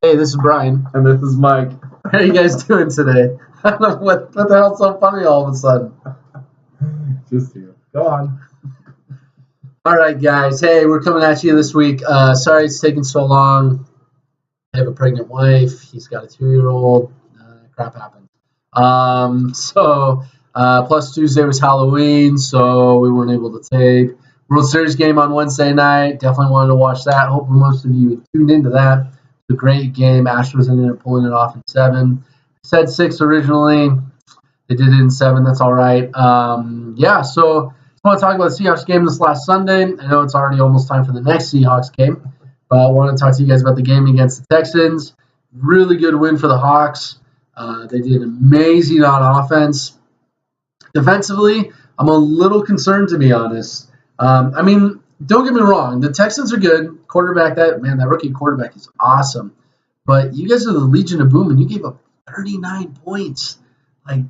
Hey, this is Brian. And this is Mike. How are you guys doing today? I don't know what the hell's so funny all of a sudden. Just you. Go on. All right, guys. Hey, we're coming at you this week. Sorry it's taking so long. I have a pregnant wife. He's got a 2-year-old. Crap happened. Plus Tuesday was Halloween, so we weren't able to tape. World Series game on Wednesday night. Definitely wanted to watch that. Hope most of you tuned into that. It's a great game. Astros ended up pulling it off in 7. Said 6 originally. They did it in 7. That's all right. So I want to talk about the Seahawks game this last Sunday. I know it's already almost time for the next Seahawks game, but I want to talk to you guys about the game against the Texans. Really good win for the Hawks. They did amazing on offense. Defensively, I'm a little concerned, to be honest. Don't get me wrong. The Texans are good. Quarterback, that rookie quarterback is awesome. But you guys are the Legion of Boom, and you gave up 39 points. Like,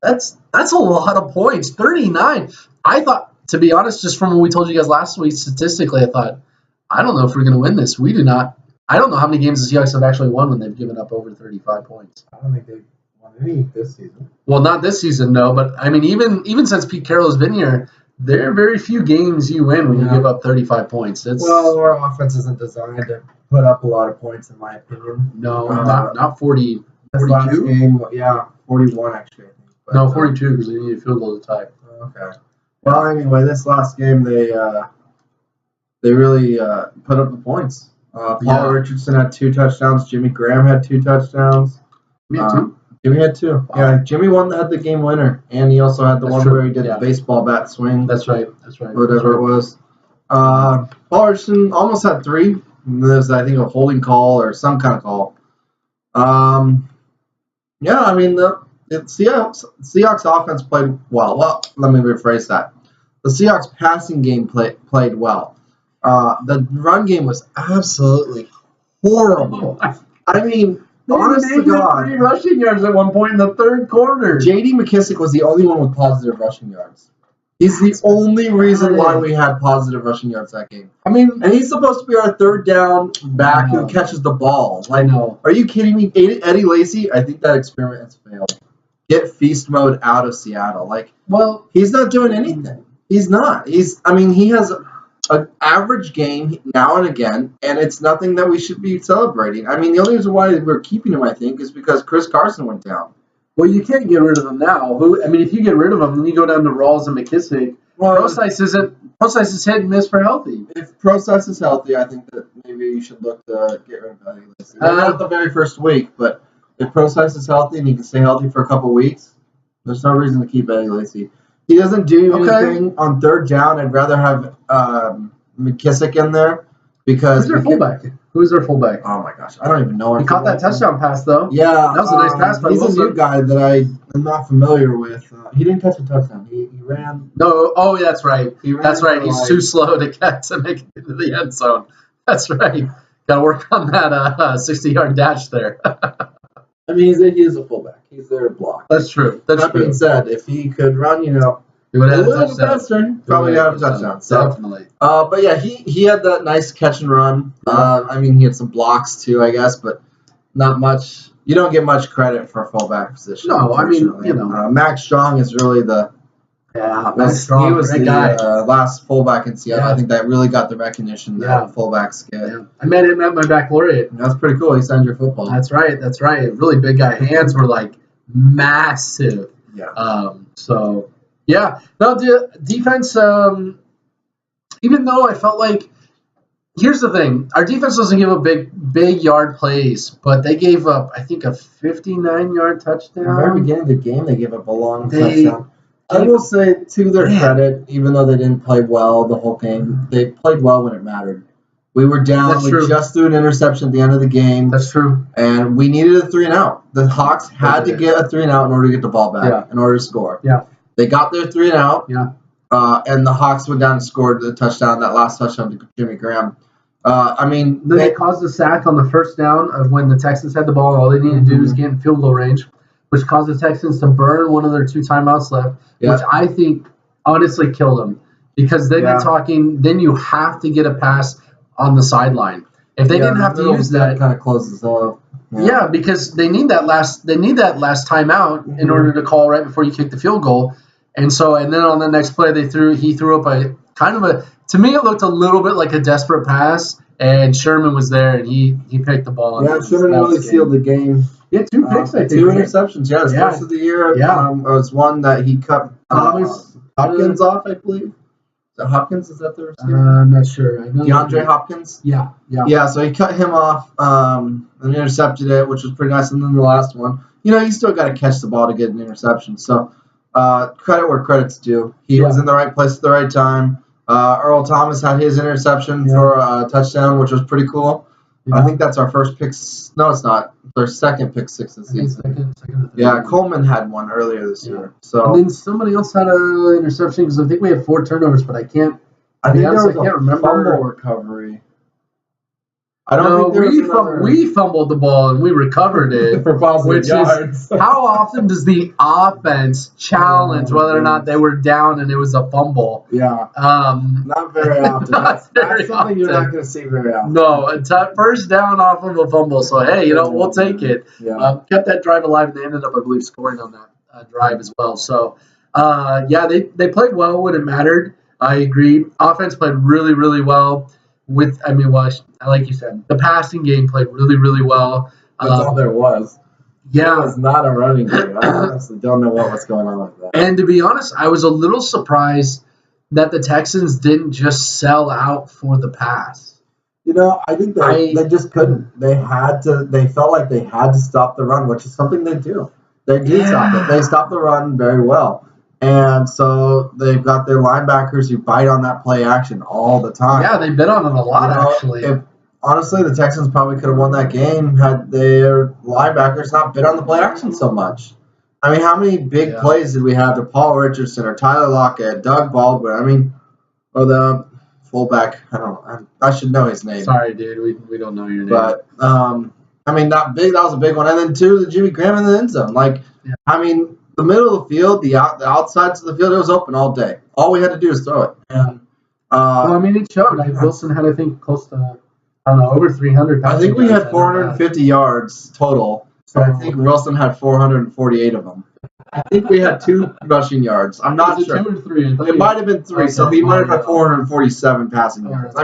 that's a lot of points. 39. I thought, to be honest, just from what we told you guys last week, statistically, I don't know if we're going to win this. We do not. I don't know how many games the Seahawks have actually won when they've given up over 35 points. I don't think they've won any this season. Well, not this season, no. But, even since Pete Carroll has been here, there are very few games you win when you give up 35 points. Our offense isn't designed to put up a lot of points, in my opinion. No, not 40. This 42? last game, 41 actually, I think. But, no, 42 because they need a field goal to tie. Okay. Well, anyway, this last game, they really put up the points. Paul Richardson had 2 touchdowns. Jimmy Graham had 2 touchdowns. Jimmy had 2? Jimmy had 2. Wow. Yeah, Jimmy had the game winner, and he also had the one where he did the baseball bat swing. That's right. Whatever it was. Paul Richardson almost had 3. There's, I think, a holding call or some kind of call. The Seahawks offense played well. Well, let me rephrase that. The Seahawks passing game played well. The run game was absolutely horrible. Honest to God, 3 rushing yards at one point in the third quarter. J.D. McKissick was the only one with positive rushing yards. He's the only reason why we had positive rushing yards that game. And he's supposed to be our third down back who catches the ball. I know. Are you kidding me? Eddie Lacy, I think that experiment has failed. Get feast mode out of Seattle. He's not doing anything. He's not. He has an average game now and again, and it's nothing that we should be celebrating. The only reason why we're keeping him, I think, is because Chris Carson went down. Well, you can't get rid of him now. If you get rid of him, then you go down to Rawls and McKissick. Procise is hit and miss for healthy. If Procise is healthy, I think that maybe you should look to get rid of Eddie Lacy. Not the very first week, but if Procise is healthy and he can stay healthy for a couple weeks, there's no reason to keep Eddie Lacy. He doesn't do anything on third down. I'd rather have McKissick in there because Who's their fullback? Oh my gosh, I don't even know. He caught that touchdown pass though. Yeah, that was a nice pass. He's a new guy that I'm not familiar with. He didn't catch a touchdown. He ran. No, that's right. That's right. He's too slow to make it into the end zone. That's right. Got to work on that 60-yard dash there. He is a fullback. He's there to block. That's true. That being said, if he could run, he would have a little faster. Probably have a touchdown. Definitely. But yeah, he had that nice catch and run. He had some blocks too, I guess, but not much. You don't get much credit for a fullback position. No, Max Strong is really the. Yeah, Max Strong. He was the last fullback in Seattle. Yeah. I think that really got the recognition that fullbacks get. Yeah. I met him at my baccalaureate. That's pretty cool. He signed your football. That's right. Really big guy. Hands were massive. Yeah. The defense, even though I felt here's the thing. Our defense doesn't give up big yard plays, but they gave up, I think, a 59-yard touchdown. At the very beginning of the game, they gave up a long touchdown. I will say, to their credit, even though they didn't play well the whole game, they played well when it mattered. We were down. We just threw an interception at the end of the game. That's true. And we needed a 3-and-out. The Hawks had to get a 3-and-out in order to get the ball back, in order to score. Yeah. They got their 3-and-out. Yeah. And the Hawks went down and scored the touchdown, that last touchdown to Jimmy Graham. They caused a sack on the first down of when the Texans had the ball, and all they needed to do was get in field goal range, which caused the Texans to burn one of their 2 timeouts left, which I think honestly killed them. Because then you're talking, then you have to get a pass on the sideline. If they didn't have to use that, kind of closes off. Yeah, because they need that last timeout in order to call right before you kick the field goal. And then on the next play he threw up a kind of to me it looked a little bit like a desperate pass, and Sherman was there and he picked the ball. Yeah, Sherman really sealed the game. He had 2 picks, I think. 2 interceptions, his first of the year. Yeah. Was one that he cut Hopkins off, I believe. Is that Hopkins? Is that the receiver? I'm not sure. I know DeAndre Hopkins? Yeah. Yeah, so he cut him off and intercepted it, which was pretty nice. And then the last one, you still got to catch the ball to get an interception. So credit where credit's due. He was in the right place at the right time. Earl Thomas had his interception for a touchdown, which was pretty cool. Yeah. I think that's our first pick. No, it's not. Their second pick 6 this season. Second yeah, Coleman had one earlier this year. So and then somebody else had an interception because I think we had 4 turnovers, but I can't. I think there was a fumble recovery. I don't think we fumbled the ball and we recovered it for positive yards. How often does the offense challenge whether or not they were down and it was a fumble? Yeah, not very often. That's something you're not going to see very often. No, first down off of a fumble. So hey, we'll take it. Yeah. Kept that drive alive, and they ended up, I believe, scoring on that drive as well. So they played well when it mattered. I agree. Offense played really, really well. Like you said, the passing game played really, really well. That's all there was. Yeah. It was not a running game. I honestly don't know what was going on with that. And to be honest, I was a little surprised that the Texans didn't just sell out for the pass. I think they just couldn't. They felt like they had to stop the run, which is something they do. They do stop it. They stop the run very well. And so they've got their linebackers who bite on that play action all the time. Yeah, they bit on it a lot, actually. Honestly, the Texans probably could have won that game had their linebackers not bit on the play action so much. I mean, how many big plays did we have to Paul Richardson or Tyler Lockett, Doug Baldwin? Or the fullback. I should know his name. Sorry, dude. We don't know your name. But, that was a big one. And then, the Jimmy Graham in the end zone. The middle of the field, the outsides of the field, it was open all day. All we had to do was throw it. And it showed. Wilson had, I think, close to, over 300. I think we had 450 yards total. So I think Wilson had 448 of them. I think we had 2 rushing yards. I'm not sure. 2 or 3? It might have been 3, so he might have had 447 passing yards.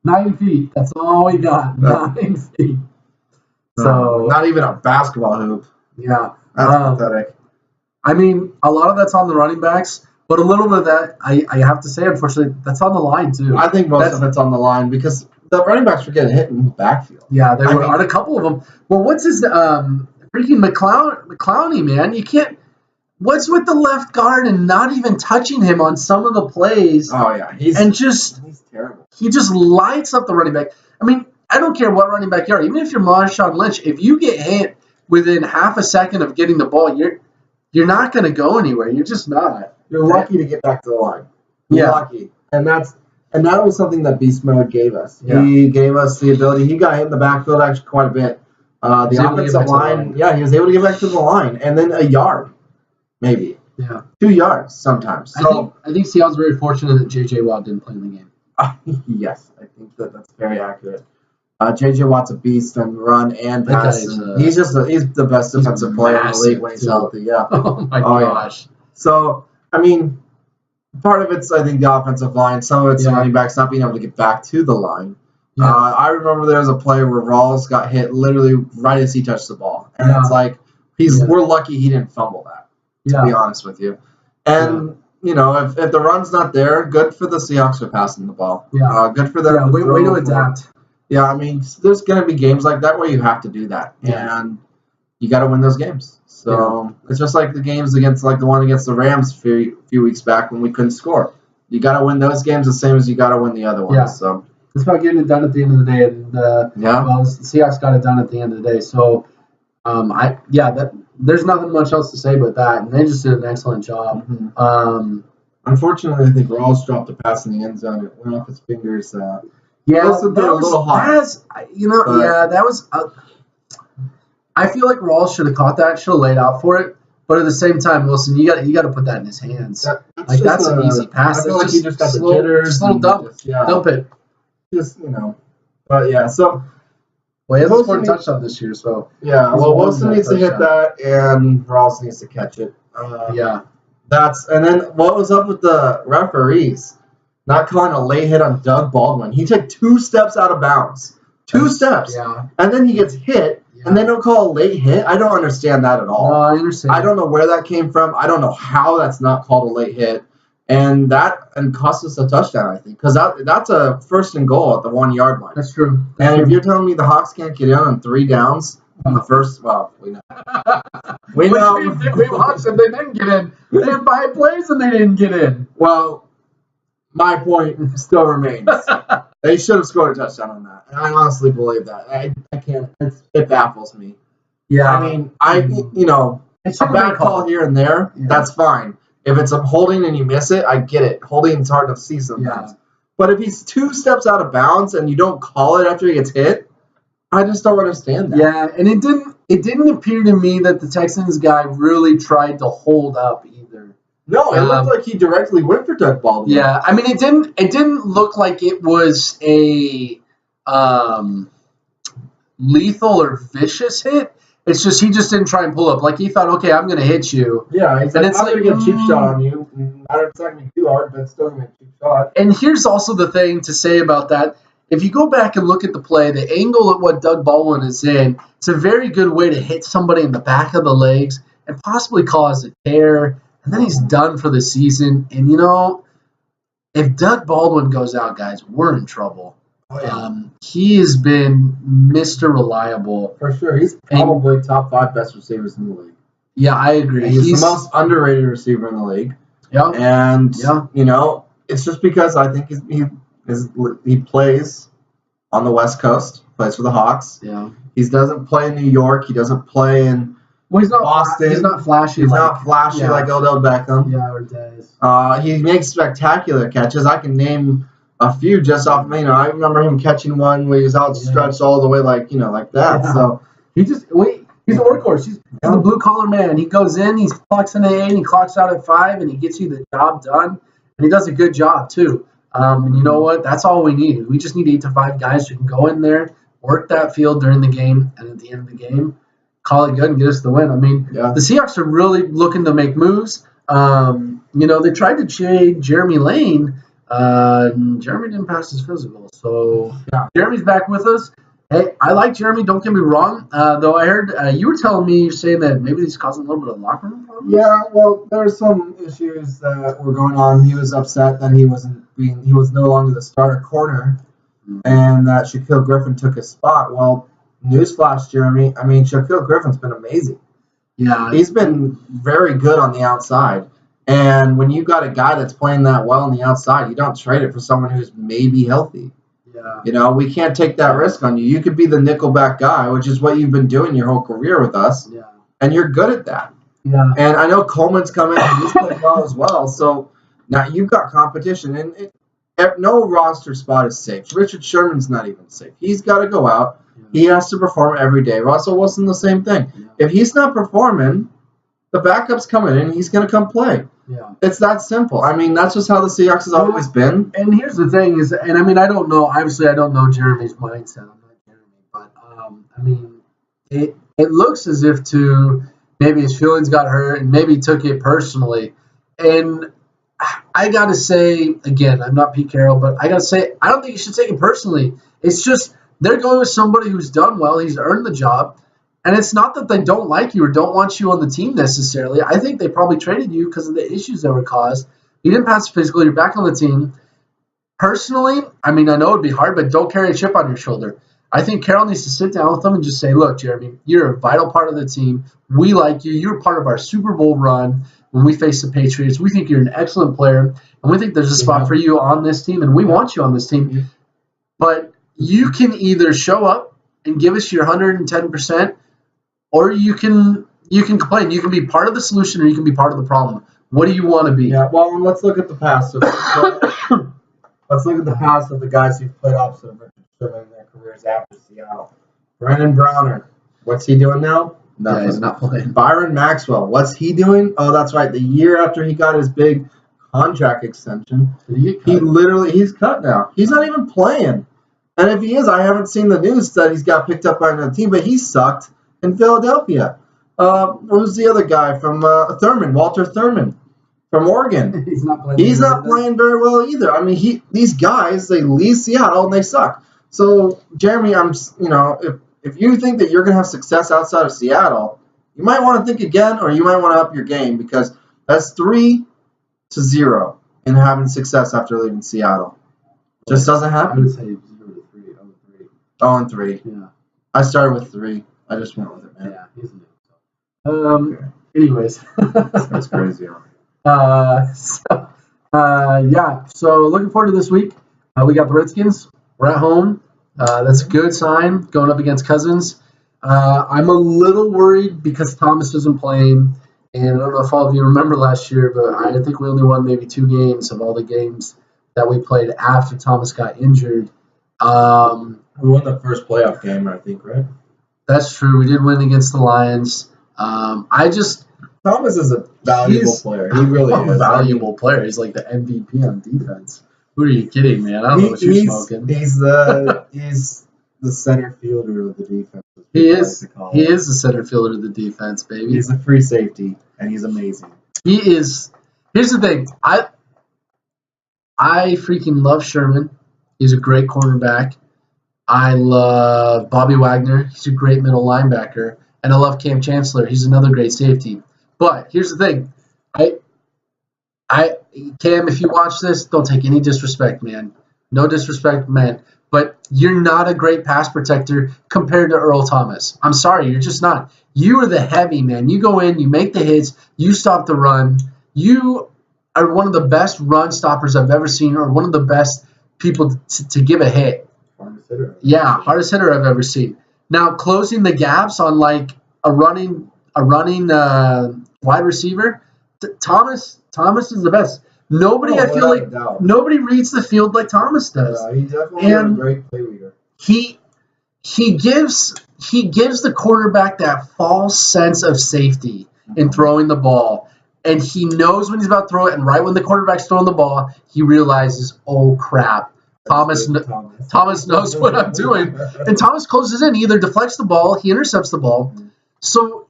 9 feet. That's all we got. 9 feet. So not even a basketball hoop. Yeah. That's pathetic. A lot of that's on the running backs, but a little bit of that, I have to say, unfortunately, that's on the line, too. I think most of it's on the line because the running backs were getting hit in the backfield. Yeah, they were on a couple of them. Well, what's his freaking McClowney, man? You can't – what's with the left guard and not even touching him on some of the plays? Oh, yeah. He's terrible. He just lights up the running back. I don't care what running back you are. Even if you're Marshawn Lynch, if you get hit within half a second of getting the ball, you're not going to go anywhere. You're just not. You're lucky to get back to the line. You're lucky. And that was something that Beast Mode gave us. Yeah. He gave us the ability. He got hit in the backfield actually quite a bit. The offensive line, he was able to get back to the line. And then a yard, maybe. Yeah. 2 yards sometimes. So I think Seattle's very fortunate that J.J. Watt didn't play in the game. Yes, I think that's very accurate. J.J. Watt's a beast and run and pass. He's the best defensive player in the league when he's healthy. Yeah. Oh my gosh. Yeah. So part of it's I think the offensive line. Some of it's the running backs not being able to get back to the line. Yeah. I remember there was a play where Rawls got hit literally right as he touched the ball, and it's like we're lucky he didn't fumble that. To be honest with you, and. If the run's not there, good for the Seahawks for passing the ball. Yeah. Good for them. Yeah, way to adapt. Yeah, there's going to be games like that where you have to do that. Yeah. And you got to win those games. So it's just like the games against, the one against the Rams a few weeks back when we couldn't score. You got to win those games the same as you got to win the other ones. Yeah. So it's about getting it done at the end of the day. And the Seahawks got it done at the end of the day. So, there's nothing much else to say about that, and they just did an excellent job. Mm-hmm. Unfortunately, I think Rawls dropped a pass in the end zone. It went off his fingers. That was a little hot. That was. I feel like Rawls should have caught that, should have laid out for it, but at the same time, Wilson, you got to put that in his hands. That's an easy pass. I feel like he just got the jitters. Just a little dump. Dump it. Just But yeah, so Well, he hasn't Wilson scored a needs- touchdown this year, so yeah. He's Well, won Wilson that needs to hit touchdown. that, and Rawls needs to catch it. yeah. And then what was up with the referees not calling a late hit on Doug Baldwin? He took 2 steps out of bounds, 2 steps, Yeah. and then he gets hit, and they don't call a late hit. I don't understand that at all. No, I understand. I don't know where that came from. I don't know how that's not called a late hit, and cost us a touchdown. I think because that's a 1st and goal at the 1 yard line. That's true. And if you're telling me the Hawks can't get in on 3 downs on the first, well, we know. We know. We watched them. They didn't get in. They had 5 plays and they didn't get in. Well, my point still remains. They should have scored a touchdown on that. And I honestly believe that. I can't. It baffles me. Yeah. I mean, a bad call here and there, that's fine. If it's a holding and you miss it, I get it. Holding is hard to see sometimes. Yeah. But if he's 2 steps out of bounds and you don't call it after he gets hit, I just don't understand that. Yeah, and it didn't appear to me that the Texans guy really tried to hold up either. No, it looked like he directly went for Doug Baldwin. Yeah, I mean it didn't look like it was a lethal or vicious hit. It's just he just didn't try and pull up. Like he thought, okay, I'm gonna hit you. Yeah, he's And like, it's I'm like, going to get a cheap shot on you. It's not going to be too hard, but it's still going to be a cheap shot. And here's also the thing to say about that. If you go back and look at the play, the angle at what Doug Baldwin is in, it's a very good way to hit somebody in the back of the legs and possibly cause a tear. And then he's done for the season. And, if Doug Baldwin goes out, guys, we're in trouble. Oh, yeah. He has been Mr. Reliable. For sure. He's probably top 5 best receivers in the league. Yeah, I agree. He's the most underrated receiver in the league. Yeah. And, Yeah. it's just because I think he plays on the West Coast, plays for the Hawks. Yeah. He doesn't play in New York. He doesn't play in Well, he's not Boston. He's not flashy. He's not flashy like Odell Beckham. Yeah, or Dez. He makes spectacular catches. I can name a few just off. I remember him catching one where he was outstretched all the way, like that. Yeah. So he's a workhorse. He's a blue collar man. He goes in, he clocks in at 8, and he clocks out at 5, and he gets you the job done. And he does a good job too. And you know what? That's all we need. We just need 8 to 5 guys who can go in there, work that field during the game, and at the end of the game, call it good and get us the win. I mean, the Seahawks are really looking to make moves. They tried to trade Jeremy Lane. Jeremy didn't pass his physical, so Jeremy's back with us. Hey, I like Jeremy. Don't get me wrong. Though I heard you were telling me, you're saying that maybe he's causing a little bit of locker room problems. yeah, well, there were some issues that were going on. He was upset that he was no longer the starter corner, and that Shaquille Griffin took his spot. Well, newsflash, Jeremy. I mean, Shaquille Griffin's been amazing. Yeah, He's been very good on the outside. And when you got a guy that's playing that well on the outside, you don't trade it for someone who's maybe healthy. yeah. We can't take that risk on you. You could be the nickelback guy, which is what you've been doing your whole career with us, Yeah. and you're good at that. Yeah. And I know Coleman's coming, and he's playing well as well. So now you've got competition, and no roster spot is safe. Richard Sherman's not even safe. He's got to go out. He has to perform every day. Russell Wilson, the same thing. Yeah. If he's not performing, the backup's coming in, he's going to come play. Yeah. It's that simple. I mean, that's just how the Seahawks has always been. And here's the thing is, and I mean, I don't know. Obviously, I don't know Jeremy's mindset. I'm not Jeremy, but I mean, it looks as if maybe his feelings got hurt and maybe he took it personally. And I gotta say again, I'm not Pete Carroll, but I gotta say I don't think you should take it personally. It's just they're going with somebody who's done well. He's earned the job. And it's not that they don't like you or don't want you on the team necessarily. I think they probably traded you because of the issues that were caused. You didn't pass physical. You're back on the team. Personally, I mean, I know it'd be hard, but don't carry a chip on your shoulder. I think Carroll needs to sit down with them and just say, look, Jeremy, you're a vital part of the team. We like you. You're part of our Super Bowl run when we face the Patriots. We think you're an excellent player, and we think there's a spot for you on this team, and we want you on this team. But you can either show up and give us your 110%, or you can complain. You can be part of the solution, or you can be part of the problem. What do you want to be? Yeah, well, let's look at the past. Let's look at the past of the guys who've played opposite of Richard Sherman in their careers after Seattle. Brendan Browner, what's he doing now? Yeah, he's not playing. Byron Maxwell, what's he doing? Oh, that's right. The year after he got his big contract extension, he's cut now. He's not even playing. And if he is, I haven't seen the news that he's got picked up by another team, but he sucked in Philadelphia. Who's the other guy from Thurman? Walter Thurman from Oregon. He's not playing. He's not playing very well either. I mean, these guys, they leave Seattle and they suck. So, Jeremy, if you think that you're going to have success outside of Seattle, you might want to think again, or you might want to up your game, because that's 3-0 in having success after leaving Seattle. Just doesn't I happen. would say 0-3. 0-3. Yeah. I started with 3. I just went with it, man. Yeah. He's a new. Anyways. That's crazy. So looking forward to this week. We got the Redskins. We're at home. That's a good sign going up against Cousins. I'm a little worried because Thomas isn't playing. And I don't know if all of you remember last year, but I think we only won maybe 2 games of all the games that we played after Thomas got injured. We won the first playoff game, I think, right? That's true. We did win against the Lions. Thomas is a valuable player. He really is. A valuable player. He's like the MVP on defense. Who are you kidding, man? I don't know what you're smoking. He's the center fielder of the defense. He is the center fielder of the defense, baby. He's a free safety, and he's amazing. He is. Here's the thing. I freaking love Sherman. He's a great cornerback. I love Bobby Wagner. He's a great middle linebacker. And I love Cam Chancellor. He's another great safety. But here's the thing. Cam, if you watch this, don't take any disrespect, man. No disrespect, man. But you're not a great pass protector compared to Earl Thomas. I'm sorry, you're just not. You are the heavy, man. You go in, you make the hits, you stop the run. You are one of the best run stoppers I've ever seen, or one of the best people to give a hit. Hardest hitter. Yeah, hardest hitter I've ever seen. Now, closing the gaps on like a running wide receiver, Thomas is the best. Nobody, I feel like, nobody reads the field like Thomas does. He definitely is a great play leader. He gives the quarterback that false sense of safety in throwing the ball, and he knows when he's about to throw it. And right when the quarterback's throwing the ball, he realizes, oh crap, Thomas knows what I'm doing, and Thomas closes in. He either deflects the ball, he intercepts the ball, so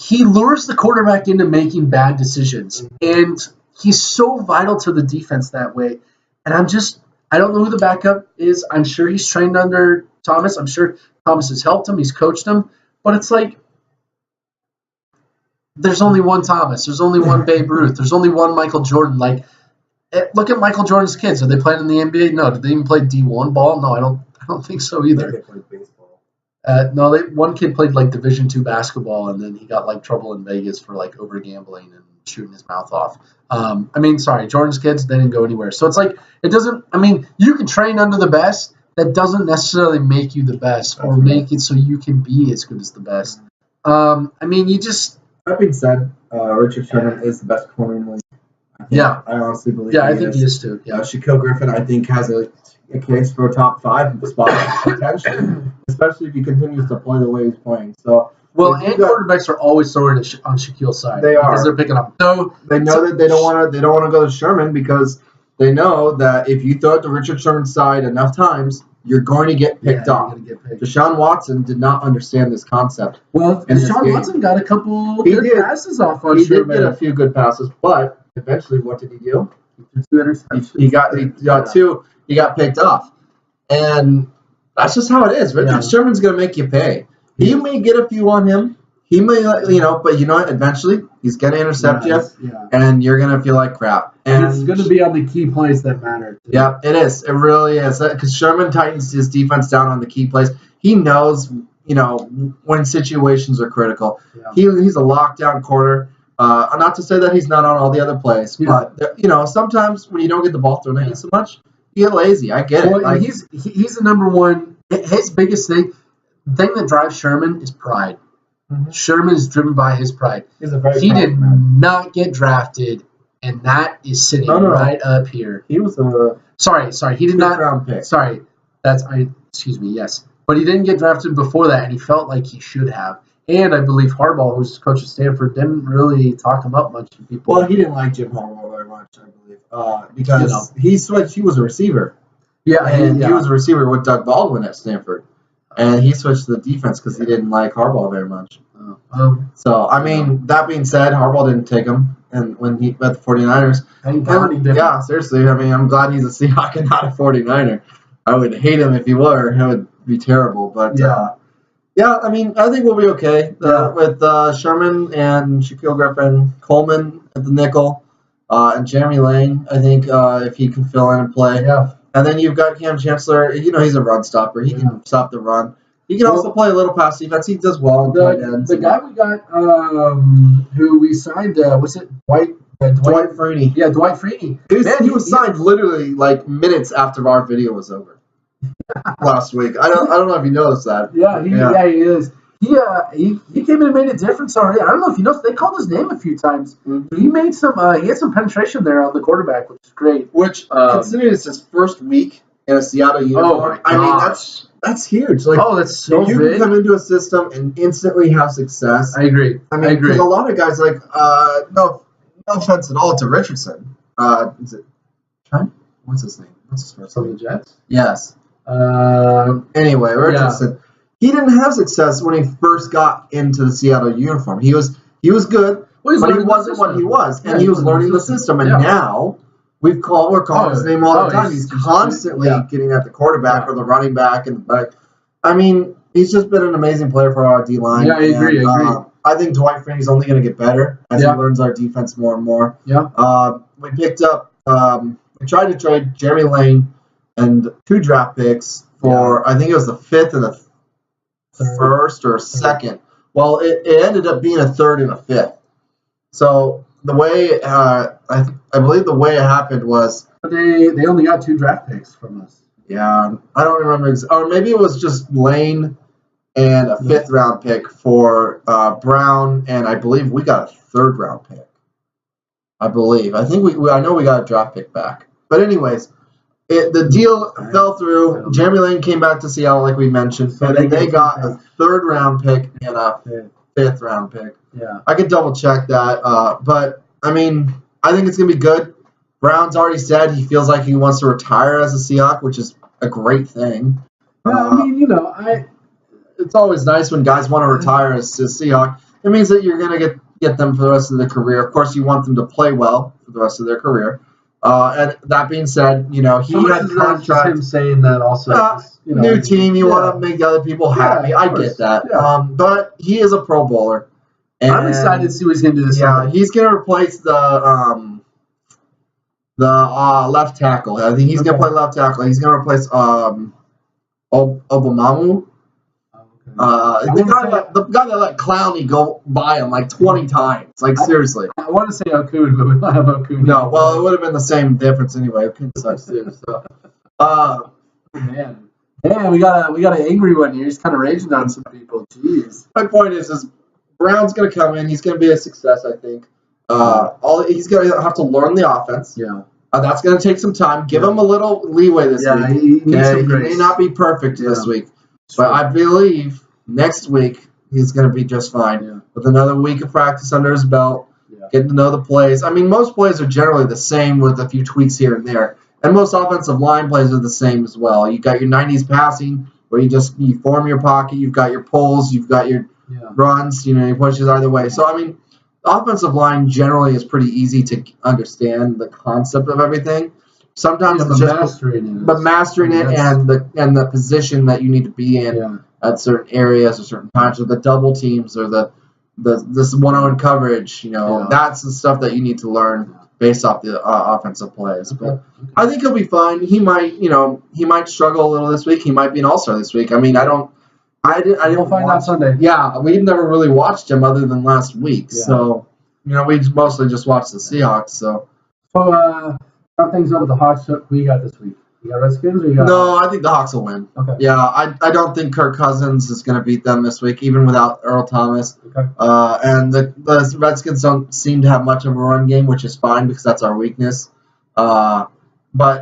he lures the quarterback into making bad decisions, and he's so vital to the defense that way. And I don't know who the backup is. I'm sure he's trained under Thomas. I'm sure Thomas has helped him. He's coached him. But it's like there's only one Thomas. There's only one Babe Ruth. There's only one Michael Jordan. Like, look at Michael Jordan's kids. Are they playing in the NBA? No. Did they even play D1 ball? No, I don't think so either. They played baseball. No, one kid played like Division II basketball, and then he got like trouble in Vegas for like over gambling and shooting his mouth off. Jordan's kids, they didn't go anywhere. So it's like you can train under the best. That doesn't necessarily make you the best or make it so you can be as good as the best. That being said, Richard Sherman is the best corner in the league. I honestly believe. Yeah, I think he is too. Yeah, Shaquille Griffin, I think, has a case for a top 5 spot potentially, especially if he continues to play the way he's playing. So, quarterbacks are always throwing it on Shaquille's side. They are, because they're picking up. So they know that they don't want to go to Sherman, because they know that if you throw it to Richard Sherman's side enough times, you're going to get picked off. Deshaun Watson did not understand this concept. Well, Deshaun Watson got a couple good passes off on Sherman. He did get a few good passes, but eventually, what did he do? He got 2. He got picked off. And that's just how it is. Richard Sherman's going to make you pay. He may get a few on him. He may, but you know what? Eventually, he's going to intercept you, and you're going to feel like crap. And it's going to be on the key plays that matter. Yeah, it is. It really is. Because Sherman tightens his defense down on the key plays. He knows, when situations are critical. Yeah. He's a lockdown corner. Not to say that he's not on all the other plays, but sometimes when you don't get the ball thrown at you so much, you get lazy. I get it. Like, he's the number one. His biggest thing that drives Sherman is pride. Mm-hmm. Sherman is driven by his pride. He did not get drafted, and that is sitting right up here. He was a sorry. He did not. Round pick. Sorry, excuse me. Yes, but he didn't get drafted before that, and he felt like he should have. And I believe Harbaugh, who's coach at Stanford, didn't really talk him up much to people. Well, he didn't like Jim Harbaugh very much, I believe, because he switched. He was a receiver. Yeah, and he was a receiver with Doug Baldwin at Stanford, and he switched to the defense because he didn't like Harbaugh very much. So, I mean, that being said, Harbaugh didn't take him, and when he met the 49ers. Yeah, seriously. I mean, I'm glad he's a Seahawk and not a 49er. I would hate him if he were. It would be terrible. But, yeah, I mean, I think we'll be okay with Sherman and Shaquille Griffin, Coleman at the nickel, and Jeremy Lane, I think, if he can fill in and play. Yeah. And then you've got Cam Chancellor. You know, he's a run stopper. He can stop the run. He can also play a little pass defense. He does well in tight ends. The guy we got, who we signed, was it Dwight Freeney. Yeah, Dwight Freeney. He was signed literally like minutes after our video was over last week. I don't know if you noticed that. Yeah, he is. He came in and made a difference already. I don't know if you noticed. They called his name a few times. Mm-hmm. He made some. He had some penetration there on the quarterback, which is great. Which, considering it's his first week in a Seattle uniform, I mean that's huge. Like, that's so you big. Can come into a system and instantly have success. I agree. I mean, because a lot of guys like no offense at all to Richardson. Is it Trent? What's his name? What's his first name? From the Jets? Yes. Anyway, Richardson. He didn't have success when he first got into the Seattle uniform. He was good, but he wasn't what he was, and he was learning the system. And now we're calling his name all the time. He's constantly getting at the quarterback or the running back, and I mean, he's just been an amazing player for our D line. Yeah, I agree. I think Dwight Freeney's only going to get better as he learns our defense more and more. Yeah. We picked up. We tried to trade Jeremy Lane and 2 draft picks for I think it was the 5th and the first or second. Well, it ended up being a 3rd and a 5th. So the way I believe the way it happened was they only got 2 draft picks from us. Yeah, I don't remember, or maybe it was just Lane and a 5th round pick for Brown, and I believe we got a 3rd round pick. I believe. I think I know we got a draft pick back. But anyways. The deal fell through. Jeremy Lane came back to Seattle, like we mentioned, and then they got a 3rd round pick and a 5th round pick. Yeah, I could double check that, but I mean, I think it's gonna be good. Brown's already said he feels like he wants to retire as a Seahawk, which is a great thing. Yeah, I mean, it's always nice when guys want to retire as a Seahawk. It means that you're gonna get them for the rest of their career. Of course, you want them to play well for the rest of their career. And that being said, he had contract. Him saying that also. New team, you want to make other people happy. Yeah, I get that. Yeah. But he is a Pro Bowler. And I'm excited to see what he's going to do this year. He's going to replace the left tackle. I think he's going to play left tackle. He's going to replace Obamamu. The guy that let Clowney go by him like 20 times. Like, seriously. I want to say Okun, but we don't have Okun. No, well, it would have been the same difference anyway. Okun sucks too. So, man, we got an angry one here. He's kind of raging on some people. Jeez. My point is Brown's going to come in. He's going to be a success, I think. He's going to have to learn the offense. Yeah. That's going to take some time. Give him a little leeway this week. He may not be perfect this week. But I believe next week he's going to be just fine with another week of practice under his belt, getting to know the plays. I mean, most plays are generally the same with a few tweaks here and there. And most offensive line plays are the same as well. You got your 90s passing where you form your pocket. You've got your pulls. You've got your runs. Your pushes either way. So, I mean, the offensive line generally is pretty easy to understand the concept of everything. Sometimes it's just mastering it and the position that you need to be in at certain areas or certain times, or the double teams or this one-on-one coverage. That's the stuff that you need to learn based off the offensive plays. But I think he'll be fine. He might struggle a little this week. He might be an all-star this week. I mean, I didn't. We'll find out Sunday. Yeah, we've never really watched him other than last week. Yeah. So we mostly just watched the Seahawks. So. Start things up with the Hawks. Who you got this week? You got Redskins or you got? No, I think the Hawks will win. Okay. Yeah, I don't think Kirk Cousins is going to beat them this week, even without Earl Thomas. Okay. And the Redskins don't seem to have much of a run game, which is fine because that's our weakness. But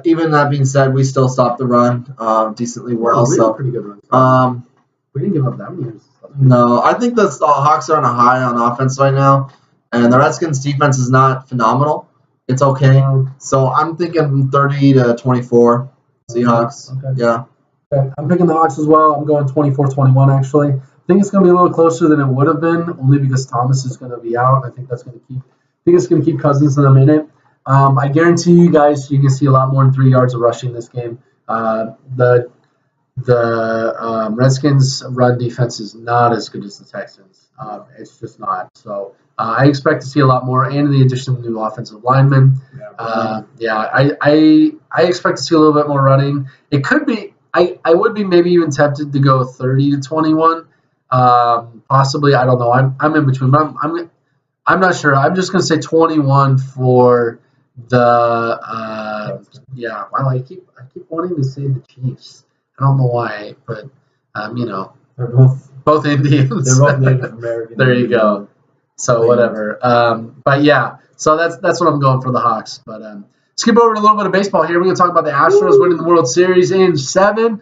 even that being said, we still stopped the run decently well. We had a pretty good run. We didn't give up that many. No, I think the Hawks are on a high on offense right now, and the Redskins' defense is not phenomenal. It's okay. So I'm thinking 30-24 Seahawks. Okay. Yeah. Okay. I'm picking the Hawks as well. I'm going 24-21 actually. I think it's going to be a little closer than it would have been, only because Thomas is going to be out. I think that's going to keep. I think it's going to keep Cousins in a minute. I guarantee you guys, you can see a lot more than 3 yards of rushing this game. The Redskins' run defense is not as good as the Texans. It's just not. So I expect to see a lot more, and the addition of new offensive linemen. I expect to see a little bit more running. It could be. I would be maybe even tempted to go 30-21. Possibly. I don't know. I'm in between. I'm not sure. I'm just gonna say 21 for the. Wow. I keep wanting to say the Chiefs. I don't know why, but They're both Indians. They're both Native American. There you go. So whatever. But yeah, so that's what I'm going for the Hawks. But skip over to a little bit of baseball here. We're gonna talk about the Astros winning the World Series in 7.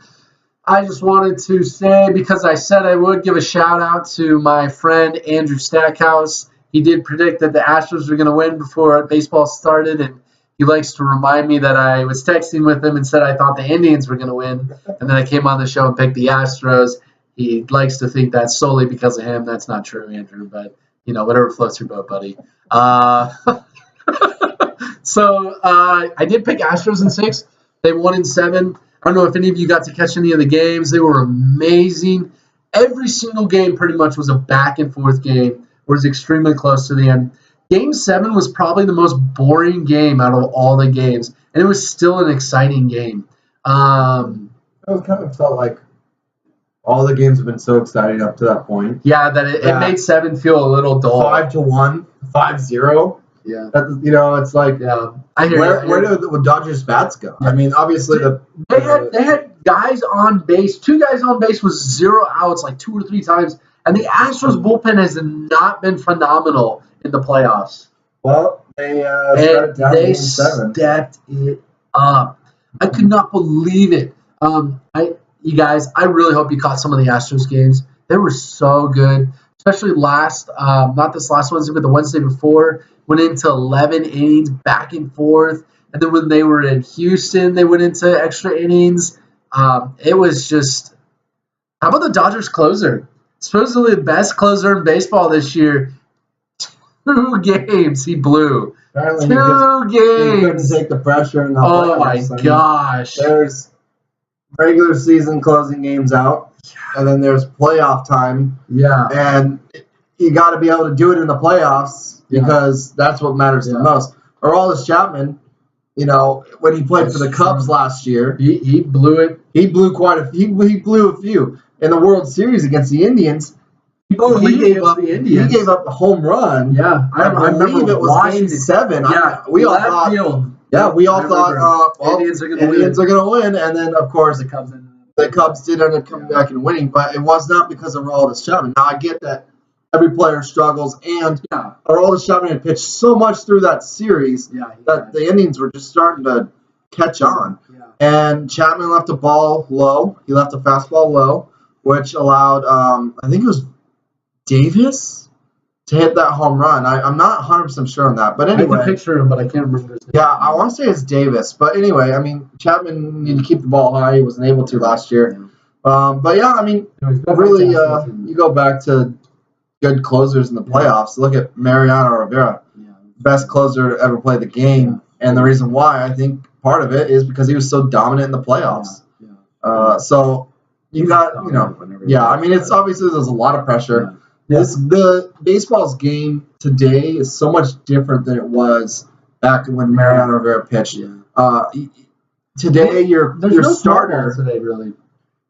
I just wanted to say, because I said I would, give a shout out to my friend Andrew Stackhouse. He did predict that the Astros were going to win before baseball started, and he likes to remind me that I was texting with him and said I thought the Indians were going to win, and then I came on the show and picked the Astros. He likes to think that's solely because of him. That's not true, Andrew, but whatever floats your boat, buddy. So I did pick Astros in 6. They won in 7. I don't know if any of you got to catch any of the games. They were amazing. Every single game pretty much was a back-and-forth game. Was extremely close to the end. Game 7 was probably the most boring game out of all the games, and it was still an exciting game. It kind of felt like all the games have been so exciting up to that point. Yeah, that it made 7 feel a little dull. 5-1, 5-0. Yeah, it's like I hear where do the Dodgers bats go? I mean, obviously they had guys on base. 2 guys on base with 0 outs like 2 or 3 times. And the Astros bullpen has not been phenomenal in the playoffs. Well, they stepped it up. I could not believe it. You guys, I really hope you caught some of the Astros games. They were so good, especially not this last Wednesday, but the Wednesday before. Went into 11 innings back and forth. And then when they were in Houston, they went into extra innings. It was just – how about the Dodgers closer? Supposedly the best closer in baseball this year. 2 games he blew. Apparently 2 games. He couldn't take the pressure in the playoffs. Oh, my gosh. There's regular season closing games out, and then there's playoff time. Yeah. And you got to be able to do it in the playoffs because that's what matters the most. Aroldis Chapman, when he played for the Cubs last year, he blew it. He blew he blew a few. In the World Series against the Indians, he gave up a home run. Yeah, I believe it was Game 7. Yeah, we all thought Indians are going to win, and then of course the Cubs did end up coming back and winning, but it was not because of Aroldis Chapman. Now I get that every player struggles, and Aroldis Chapman had pitched so much through that series that the Indians were just starting to catch on. Yeah. And Chapman left the ball low. He left the fastball low, which allowed, I think it was Davis to hit that home run. I'm not 100% sure on that. But anyway. I can picture him, but I can't remember his name. Yeah, I want to say it's Davis. But anyway, I mean, Chapman needed to keep the ball high. He wasn't able to last year. But yeah, I mean, really, you go back to good closers in the playoffs. Look at Mariano Rivera, best closer to ever play the game. And the reason why, I think part of it is because he was so dominant in the playoffs. So you got, I mean, it's obviously there's a lot of pressure. The baseball's game today is so much different than it was back when Mariano Rivera pitched. Today, your starter today, really,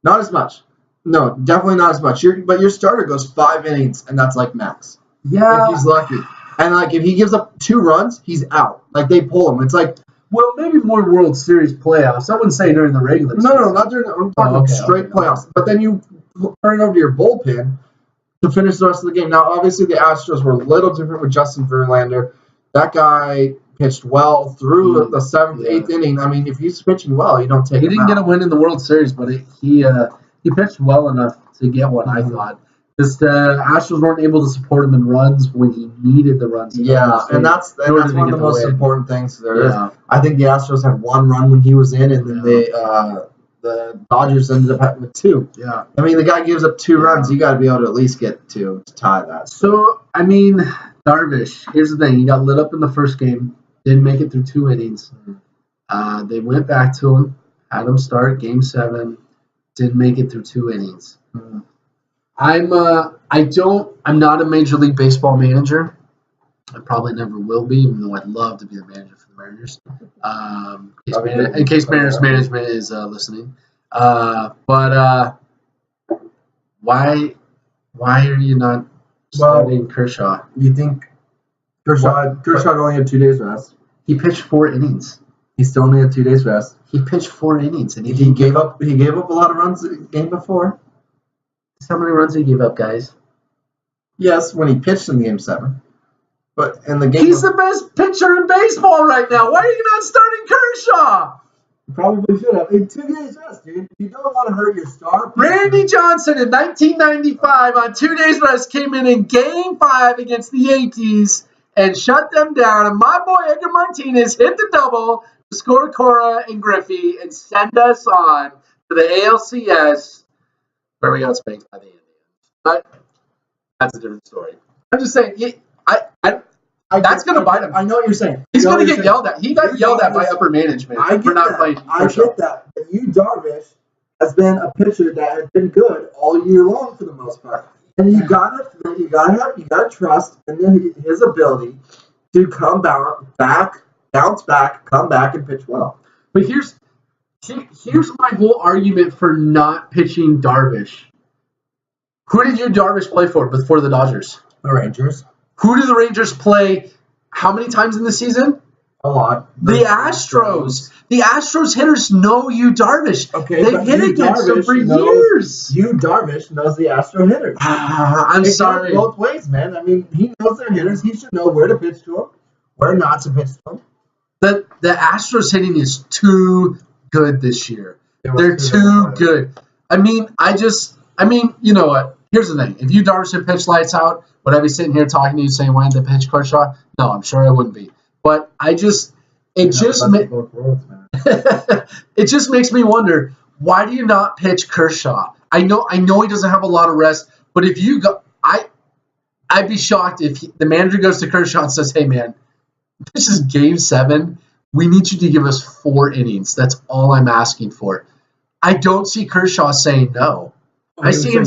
not as much. No, definitely not as much. But your starter goes 5 innings, and that's like max. Yeah, if he's lucky. And like if he gives up 2 runs, he's out. Like they pull him. It's like. Well, maybe more World Series playoffs. I wouldn't say during the regular season. No, not during. I'm talking straight playoffs. But then you turn it over to your bullpen to finish the rest of the game. Now, obviously, the Astros were a little different with Justin Verlander. That guy pitched well through the 7th, 8th inning. I mean, if he's pitching well, you don't take him out. He didn't get a win in the World Series, but he pitched well enough to get one, I thought. Because the Astros weren't able to support him in runs when he needed the runs. Yeah, and that's in order to one of get the most win. important things there is. Yeah. I think the Astros had one run when he was in, and then the Dodgers ended up with 2. Yeah. I mean, the guy gives up 2 runs. You got to be able to at least get 2 to tie that. So, I mean, Darvish, here's the thing. He got lit up in the first game, didn't make it through 2 innings. They went back to him, had him start Game 7, didn't make it through 2 innings. I'm not a Major League Baseball manager. I probably never will be, even though I'd love to be the manager for the Mariners. In case Mariners management is listening. But why are you not starting Kershaw? You think Kershaw only had 2 days rest? He pitched 4 innings. He still only had 2 days rest. He pitched 4 innings, and he gave up. He gave up a lot of runs the game before. How many runs did he give up, guys? Yes, when he pitched in Game 7. But in the game, he's the best pitcher in baseball right now. Why are you not starting Kershaw? You probably should have. In 2 days rest, dude. You don't want to hurt your star. Randy Johnson in 1995 on 2 days rest came in Game 5 against the Yankees and shut them down. And my boy Edgar Martinez hit the double to score Cora and Griffey and send us on to the ALCS, where we got spanked by the Indians. But that's a different story. I'm just saying, that's going to bite him. I know what you're saying. He's going to get yelled at. He got yelled at by upper management for not playing. I get that. But Yu Darvish has been a pitcher that has been good all year long for the most part. And you gotta trust in his ability to come bounce back, come back, and pitch well. But here's my whole argument for not pitching Darvish. Who did Yu Darvish play for before the Dodgers? The Rangers. Who do the Rangers play how many times in the season? A lot. The Astros. The Astros hitters know Yu Darvish. Okay, they've hit against them for years. Yu Darvish knows the Astro hitters. I'm sorry. Both ways, man. I mean, he knows their hitters. He should know where to pitch to them, where not to pitch to them. The Astros hitting is too good this year. They're too good. I mean, you know what? Here's the thing. If Yu Darvish had pitched lights out, would I be sitting here talking to you saying, why didn't they pitch Kershaw? No, I'm sure I wouldn't be. But it just makes me wonder, why do you not pitch Kershaw? I know he doesn't have a lot of rest, but if you go, I'd be shocked if the manager goes to Kershaw and says, hey man, this is Game 7. We need you to give us 4 innings. That's all I'm asking for. I don't see Kershaw saying no. I see him.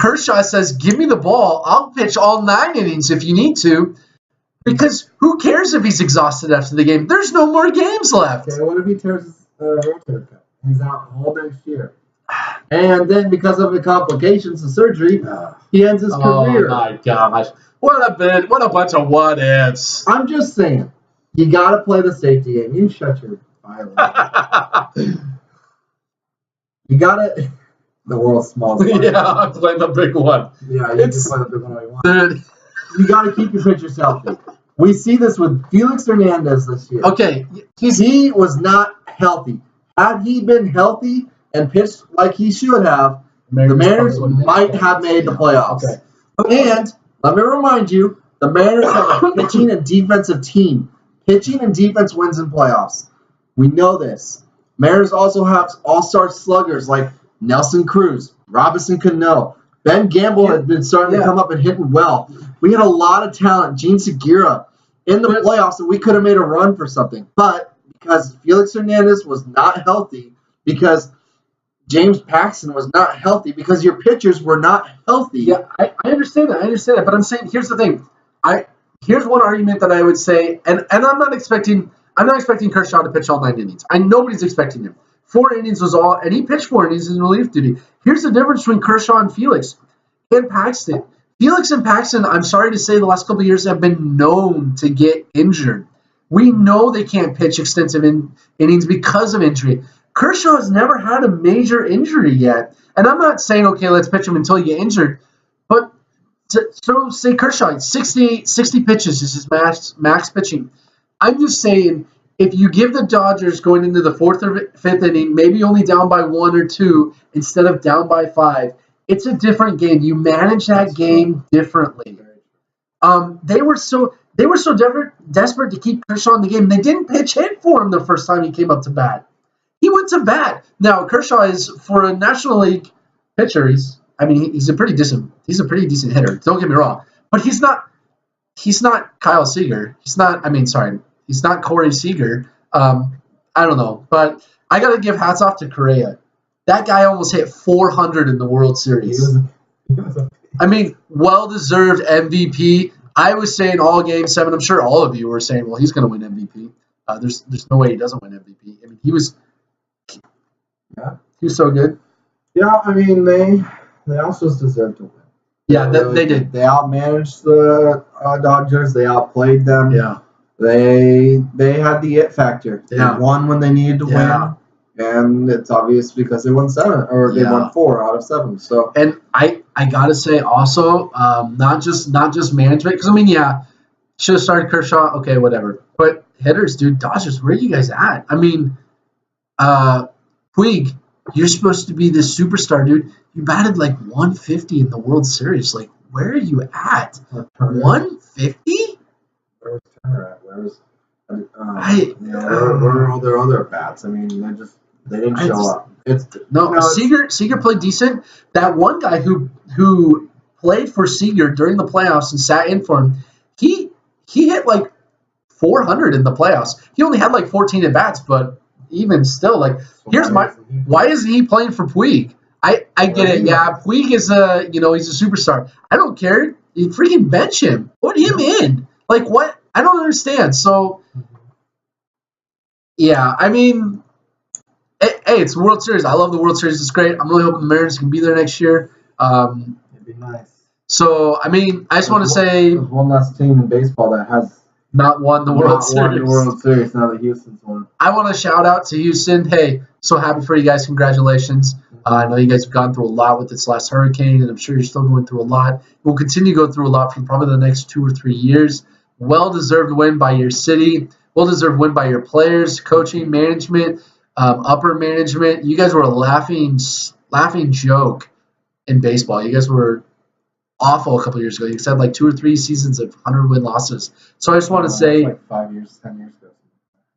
Kershaw says, give me the ball. I'll pitch all 9 innings if you need to. Because who cares if he's exhausted after the game? There's no more games left. Okay, what if he tears his rotator cuff? He's out all next year. And then because of the complications of surgery, he ends his career. Oh my gosh. What a bunch of what ifs. I'm just saying, you got to play the safety game. You shut your file. You got to... The world's smallest. Yeah, I'm playing the big one. Yeah, you can play the big one all you want. You got to keep your pitchers healthy. We see this with Felix Hernandez this year. Okay. He was not healthy. Had he been healthy and pitched like he should have, the Mariners might have made the playoffs. Okay. And let me remind you, the Mariners have a pitching and defensive team. Pitching and defense wins in playoffs. We know this. Mariners also have all-star sluggers like Nelson Cruz, Robinson Cano. Ben Gamble had been starting to come up and hitting well. We had a lot of talent. Gene Segura in the playoffs, and we could have made a run for something. But because Felix Hernandez was not healthy, because James Paxton was not healthy, because your pitchers were not healthy. Yeah, I understand that. But I'm saying, here's the thing. Here's one argument that I would say, and I'm not expecting Kershaw to pitch all 9 innings. Nobody's expecting him. 4 innings was all, and he pitched 4 innings in relief duty. Here's the difference between Kershaw and Felix and Paxton. Felix and Paxton, I'm sorry to say, the last couple of years have been known to get injured. We know they can't pitch extensive innings because of injury. Kershaw has never had a major injury yet. And I'm not saying, okay, let's pitch him until you get injured. But so say Kershaw, 60 pitches is his max pitching. I'm just saying, if you give the Dodgers going into the 4th or 5th inning, maybe only down by 1 or 2 instead of down by 5, It's a different game. You manage that game differently. They were so desperate to keep Kershaw in the game. They didn't pitch hit for him the first time he came up to bat. He went to bat. Now Kershaw is, for a National League pitcher, he's a pretty decent hitter. Don't get me wrong, but he's not Kyle Seager. He's not Corey Seager. I don't know, but I got to give hats off to Correa. That guy almost hit 400 in the World Series. Well-deserved MVP. I was saying all Game 7. I'm sure all of you were saying, well, he's going to win MVP. There's no way he doesn't win MVP. He was so good. Yeah, they also deserve to win. Yeah, they did. They outmanaged the Dodgers. They outplayed them. Yeah. They had the it factor. They won when they needed to win. And it's obvious because they won 7, or they won 4 out of 7. So, and I gotta say also, not just management, because should have started Kershaw. Okay, whatever. But hitters, dude, Dodgers, where are you guys at? Puig, you're supposed to be this superstar, dude. You batted like 150 in the World Series. Like, where are you at? 150? Where was Turner at? Where are all their other bats? They didn't show up. Seager played decent. That one guy who played for Seager during the playoffs and sat in for him, he hit like 400 in the playoffs. He only had like 14 at bats, but even still, like, why isn't he playing for Puig? I get it. Yeah, Puig is he's a superstar. I don't care. You freaking bench him. Put him in. Like, what? I don't understand. So, yeah, hey, it's the World Series. I love the World Series. It's great. I'm really hoping the Mariners can be there next year. It'd be nice. So, I just want to say, there's one last team in baseball that has not won the World Series. Now that Houston's won. I want to shout out to Houston. Hey, so happy for you guys. Congratulations. I know you guys have gone through a lot with this last hurricane, and I'm sure you're still going through a lot. We'll continue to go through a lot for probably the next 2 or 3 years. Well-deserved win by your city. Well-deserved win by your players, coaching, management, upper management. You guys were a laughing joke in baseball. You guys were awful a couple years ago. You guys had like 2 or 3 seasons of 100-win losses. So I just want to say, like 5 years, 10 years ago.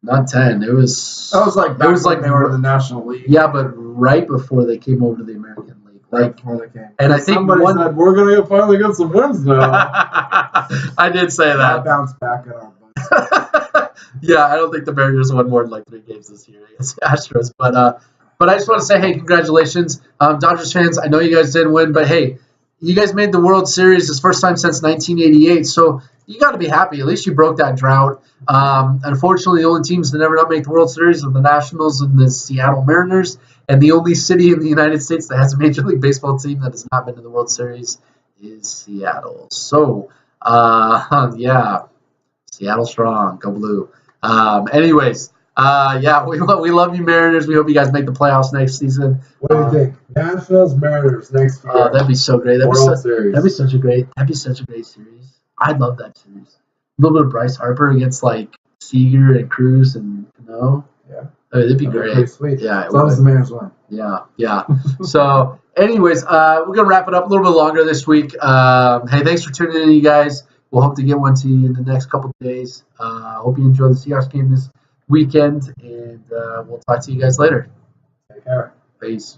Not 10. It was. That was like they were in the National League. Yeah, but right before they came over to the American League. Right before they came. And I think somebody said we're gonna finally get some wins now. I did say that. I bounced back in our butts. Yeah, I don't think the Mariners won more than like 3 games this year against the Astros. But I just want to say, hey, congratulations, Dodgers fans. I know you guys didn't win, but hey, you guys made the World Series. It's first time since 1988, so you got to be happy. At least you broke that drought. Unfortunately, the only teams that never not make the World Series are the Nationals and the Seattle Mariners, and the only city in the United States that has a Major League Baseball team that has not been to the World Series is Seattle. So, yeah, Seattle strong, go blue. Anyways, yeah, we love you, Mariners. We hope you guys make the playoffs next season. What do you think? Nationals, Mariners next year. That'd be so great. Series. That'd be such a great series. I'd love that series. A little bit of Bryce Harper against like Seager and Cruz and Cano. Yeah, that'd be great. Pretty sweet. Yeah, as long as the Mariners win. Yeah. So, anyways, we're gonna wrap it up a little bit longer this week. Hey, thanks for tuning in, you guys. We'll hope to get one to you in the next couple of days. Hope you enjoy the Seahawks game this weekend, and we'll talk to you guys later. Take care. Peace.